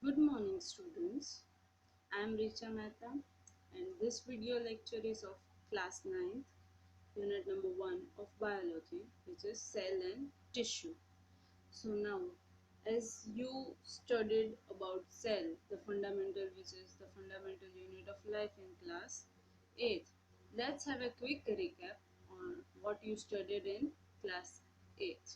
Good morning, students. I am Richa Mehta, and this video lecture is of class 9th, unit number 1 of biology, which is cell and tissue. So, now, as you studied about cell, the fundamental, which is the fundamental unit of life in class 8th, let's have a quick recap on what you studied in class 8th.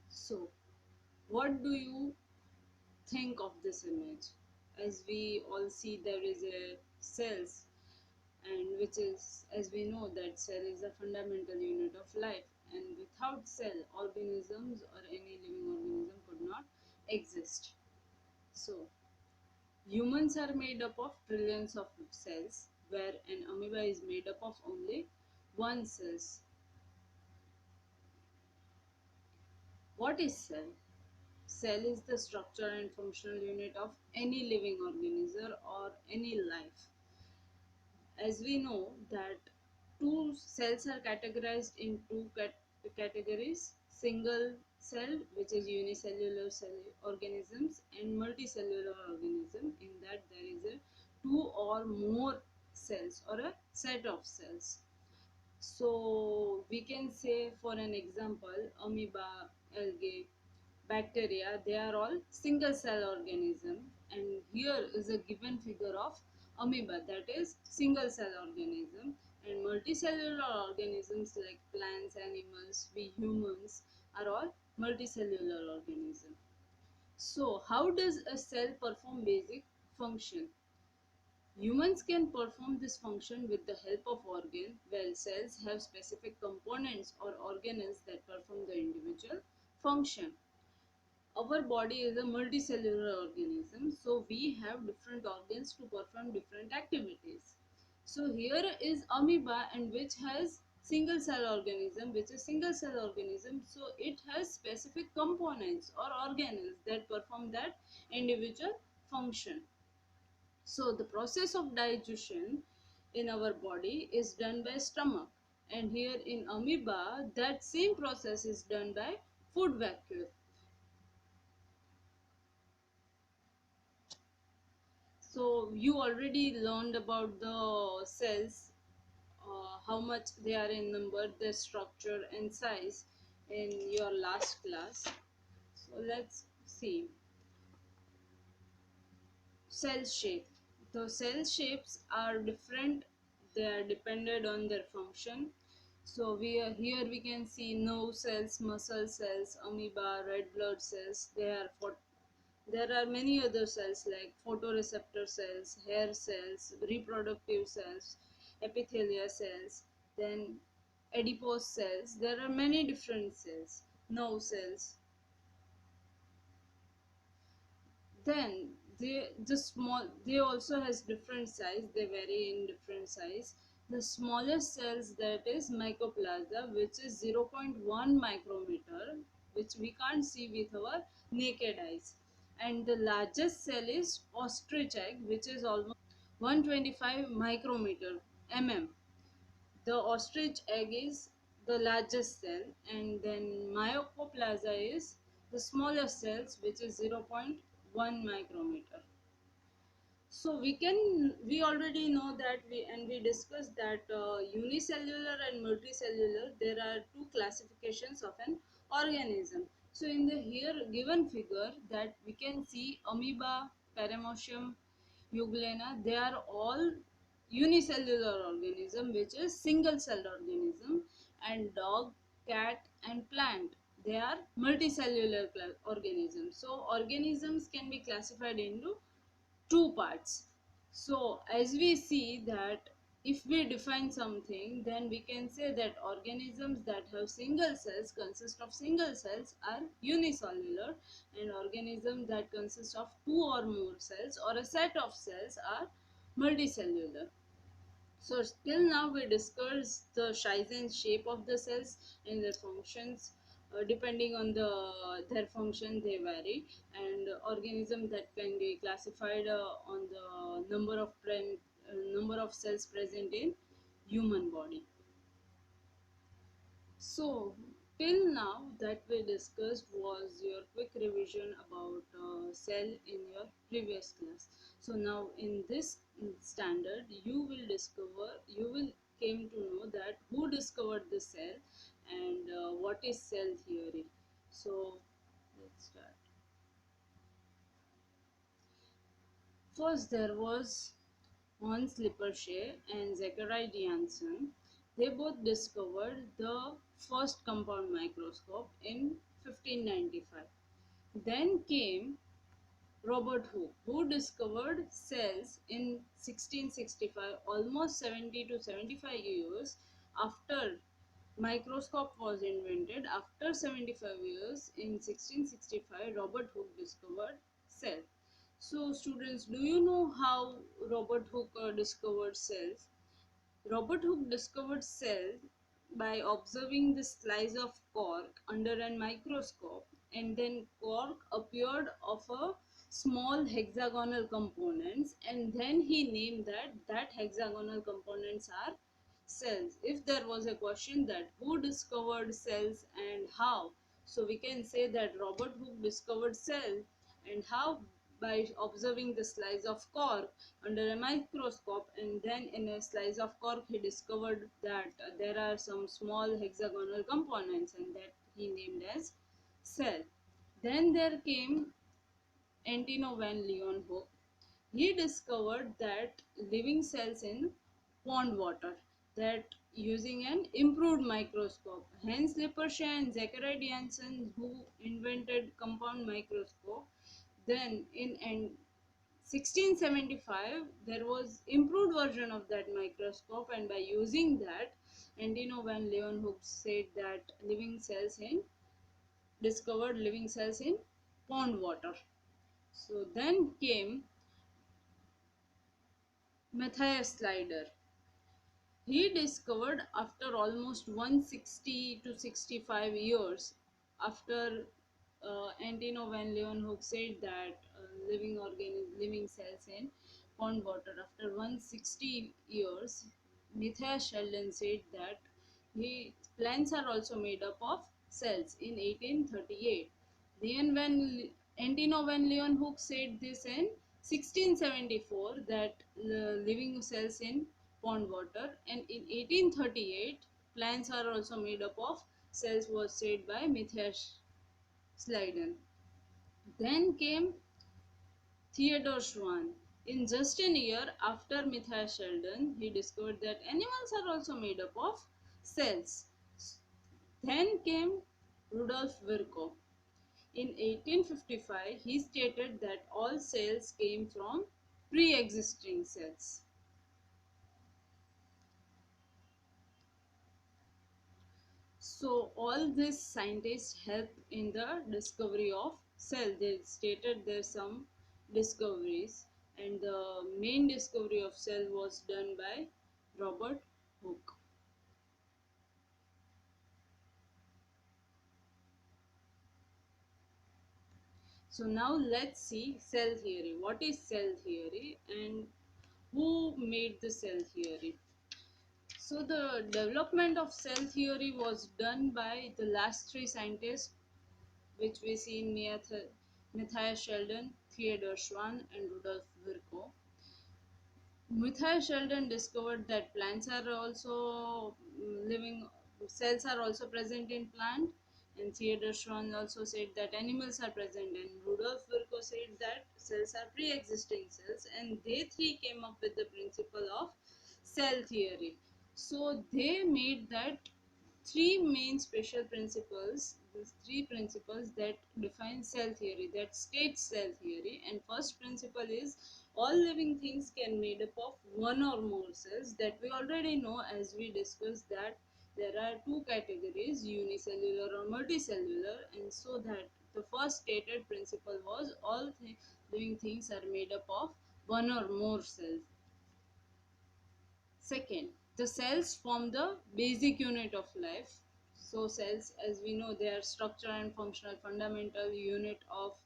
So, what do you think of this image? As we all see, there is a cells, and which is, as we know, that cell is a fundamental unit of life, and without cell, organisms or any living organism could not exist. So humans are made up of trillions of cells, where an amoeba is made up of only one cells. What is cell? Cell is the structure and functional unit of any living organism or any life. As we know that two cells are categorized in two categories: single cell, which is unicellular cell organisms, and multicellular organism, in that there is a two or more cells or a set of cells. So we can say, for an example, amoeba, algae, bacteria, they are all single cell organism, and here is a given figure of amoeba, that is single cell organism. And multicellular organisms like plants, animals, we humans are all multicellular organism. So how does a cell perform basic function? Humans can perform this function with the help of organ, while cells have specific components or organelles that perform the individual function. Our body is a multicellular organism, so we have different organs to perform different activities. So here is amoeba, and which has single cell organism, which is single cell organism, so it has specific components or organelles that perform that individual function. So the process of digestion in our body is done by stomach, and here in amoeba that same process is done by food vacuole. So you already learned about the cells, how much they are in number, their structure and size in your last class. So let's see. Cell shape. The cell shapes are different. They are dependent on their function. So here we can see nerve cells, muscle cells, amoeba, red blood cells. There are many other cells like photoreceptor cells, hair cells, reproductive cells, epithelia cells, then adipose cells. There are many different cells, nerve cells. Then they also has different size. They vary in different size. The smallest cells, that is mycoplasma, which is 0.1 micrometer, which we can't see with our naked eyes. And the largest cell is ostrich egg, which is almost 125 micrometer mm. The ostrich egg is the largest cell, and then mycoplasma is the smallest cells, which is 0.1 micrometer. So we already know that we discussed that unicellular and multicellular, there are two classifications of an organism. So in the here given figure, that we can see amoeba, paramecium, euglena, they are all unicellular organism, which is single celled organism. And dog, cat and plant, they are multicellular organisms. So organisms can be classified into two parts. So as we see that if we define something, then we can say that organisms that have single cells, consist of single cells, are unicellular, and organisms that consist of two or more cells or a set of cells are multicellular. So till now we discussed the size and shape of the cells and their functions. Depending on their function, they vary, and organism that can be classified on the number of cells present in human body. So Till now, that we discussed was your quick revision about cell in your previous class. So now in this standard, you will came to know that who discovered the cell and what is cell theory. So let's start. First, there was Hans Lippershey and Zachary Janssen. They both discovered the first compound microscope in 1595. Then came Robert Hooke, who discovered cells in 1665, almost 70 to 75 years after microscope was invented. After 75 years, in 1665, Robert Hooke discovered cell. So students, do you know how Robert Hooke discovered cells? Robert Hooke discovered cells by observing the slice of cork under a microscope, and then cork appeared of a small hexagonal components, and then he named that hexagonal components are cells. If there was a question that who discovered cells and how, so we can say that Robert Hooke discovered cell, and how? By observing the slice of cork under a microscope, and then in a slice of cork he discovered that there are some small hexagonal components, and that he named as cell. Then there came Antino van Leeuwenhoek. He discovered that living cells in pond water, that using an improved microscope. Hence Lippershey and Zachary Janssen, who invented compound microscope. Then in 1675 there was improved version of that microscope, and by using that, Antino van Leeuwenhoek said that living cells in discovered living cells in pond water. So then came Matthias Slider. He discovered after almost 160 to 65 years after Antino van Leeuwenhoek said that living cells in pond water. After 160 years, Matthias Sheldon said that plants are also made up of cells in 1838. Then when Antino van Leeuwenhoek said this in 1674, that living cells in pond water, and in 1838 plants are also made up of cells was said by Matthias Schleiden. Then came Theodore Schwann. In just a year after Matthias Sheldon, he discovered that animals are also made up of cells. Then came Rudolf Virchow. In 1855, he stated that all cells came from pre-existing cells. So all these scientists helped in the discovery of cell. They stated there's some discoveries, and the main discovery of cell was done by Robert Hooke. So now let's see cell theory. What is cell theory and who made the cell theory? So the development of cell theory was done by the last three scientists, which we see in Matthias Sheldon, Theodore Schwann, and Rudolf Virchow. Matthias Sheldon discovered that plants are also living, cells are also present in plant, and Theodore Schwann also said that animals are present, and Rudolf Virchow said that cells are pre-existing cells, and they three came up with the principle of cell theory. So they made that three main special principles, these three principles that define cell theory, that states cell theory. And first principle is all living things can made up of one or more cells, that we already know as we discussed that there are two categories, unicellular or multicellular. And so that the first stated principle was all living things are made up of one or more cells. Second, the cells form the basic unit of life. So cells, as we know, they are structural and functional fundamental unit of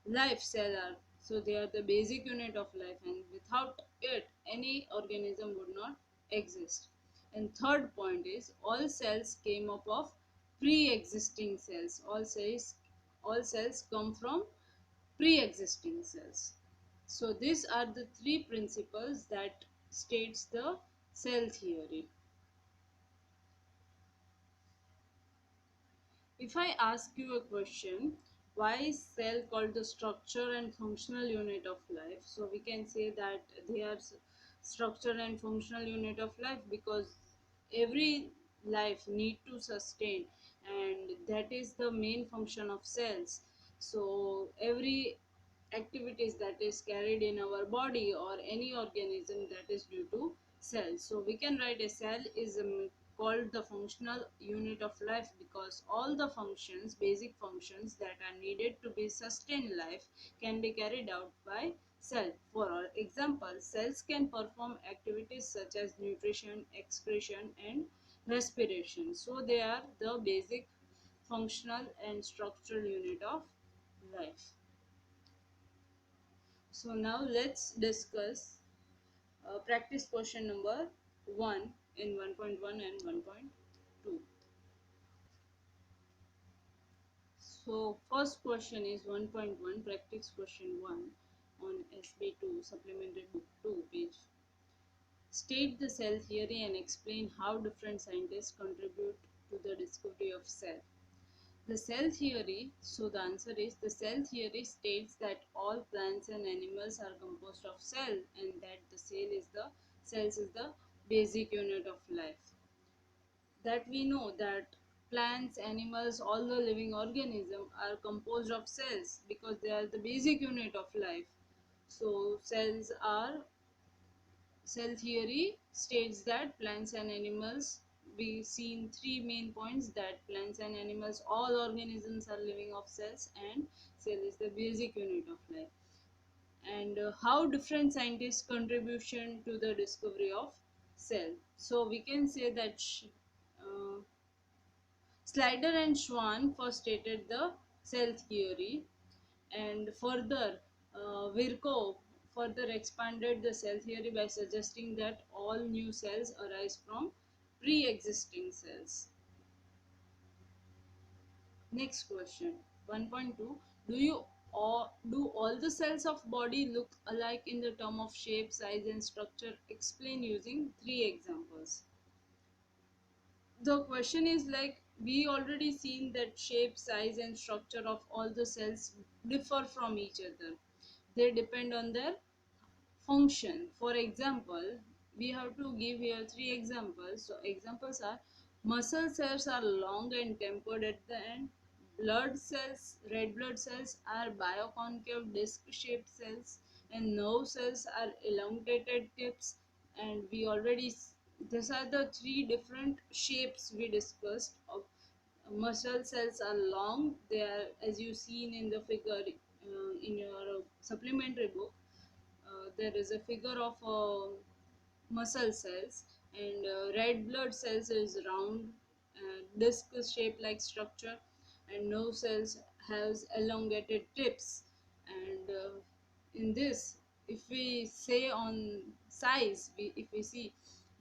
life. Cell are, so they are the basic unit of life, and without it any organism would not exist. And third point is all cells came up of pre-existing cells. All cells come from pre-existing cells. So these are the three principles that states the cell theory. If I ask you a question, why is cell called the structure and functional unit of life? So we can say that they are structure and functional unit of life because every life need to sustain, and that is the main function of cells. So every activities that is carried in our body or any organism, that is due to cells. So we can write a cell is called the functional unit of life because all the functions, basic functions that are needed to be sustained life can be carried out by cell. For example, cells can perform activities such as nutrition, excretion and respiration. So they are the basic functional and structural unit of life. So now let's discuss practice question number 1 in 1.1 and 1.2. So first question is 1.1, practice question 1 on SB2 supplementary book 2 page. State the cell theory and explain how different scientists contribute to the discovery of cell. The cell theory, so the answer is the cell theory states that all plants and animals are composed of cell and that the cells is the basic unit of life. That we know that plants, animals, all the living organisms are composed of cells because they are the basic unit of life. So cell theory states that plants and animals, we seen three main points that plants and animals, all organisms are living of cells and cell is the basic unit of life. And how different scientists contribution to the discovery of cell. So we can say that uh, Slider and Schwann first stated the cell theory, and further Virchow further expanded the cell theory by suggesting that all new cells arise from pre-existing cells. Next question 1.2. Do all the cells of body look alike in the term of shape, size and structure? Explain using three examples. The question is like, we already seen that shape, size and structure of all the cells differ from each other. They depend on their function. For example, we have to give here three examples. So examples are: muscle cells are long and tapered at the end. Red blood cells are bioconcave disc shaped cells, and nerve cells are elongated tips. And these are the three different shapes we discussed of muscle cells are long. They are, as you seen in the figure in your supplementary book, there is a figure of muscle cells, and red blood cells is round, disc shaped like structure, and nerve cells has elongated tips. And in this, if we say on size, if we see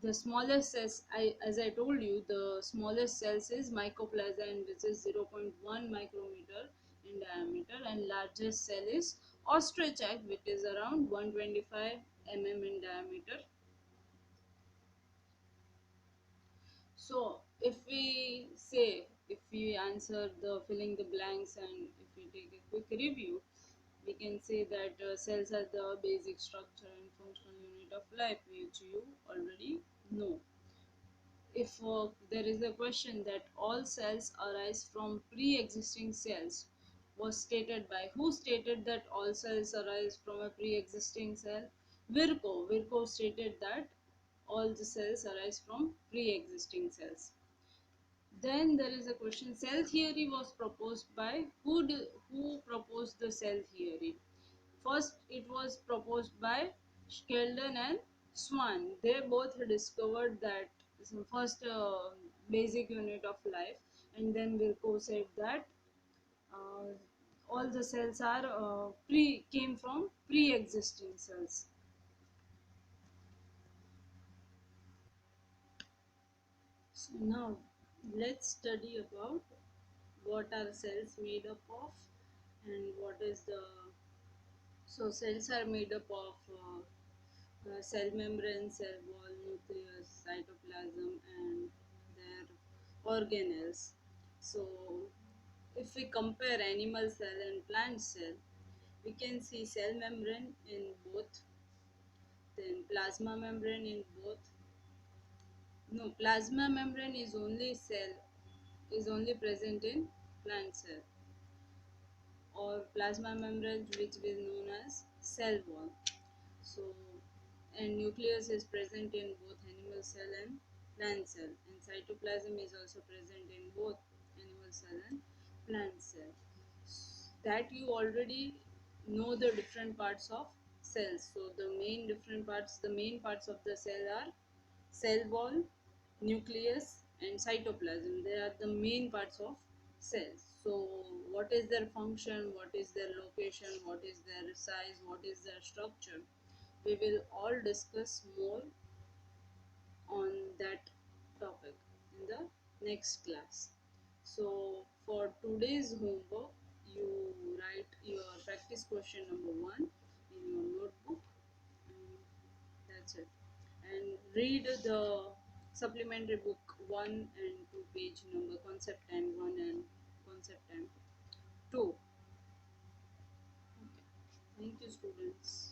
the smallest cells, as I told you, the smallest cells is mycoplasma, and which is 0.1 micrometer in diameter, and largest cell is ostrich egg, which is around 125 in diameter. So if we answer the filling the blanks and if we take a quick review, we can say that cells are the basic structure and functional unit of life, which you already know. If there is a question that all cells arise from pre-existing cells, was stated by who stated that all cells arise from a pre-existing cell? Virchow stated that all the cells arise from pre-existing cells. Then there is a question: cell theory was proposed by who proposed the cell theory? First, it was proposed by Sheldon and Swan. They both discovered that first basic unit of life, and then Virchow said that uh, all the cells are pre came from pre-existing cells. So now Let's study about what are cells made up of and what is the cells are made up of cell membrane, cell wall, nucleus, cytoplasm, and their organelles. So if we compare animal cell and plant cell, we can see cell membrane in both, then plasma membrane in both. No, plasma membrane is only only present in plant cell, or plasma membrane which is known as cell wall. So, and nucleus is present in both animal cell and plant cell, and cytoplasm is also present in both animal cell and plant cell. That you already know the different parts of cells. So the main parts of the cell are cell wall, nucleus, and cytoplasm. They are the main parts of cells. So what is their function, what is their location, what is their size, what is their structure, we will all discuss more on that topic in the next class. So for today's homework, you write your practice question number 1 in your notebook, and that's it. And read the supplementary book 1 and 2, page number concept and 1 and concept and 2. Okay. Thank you, students.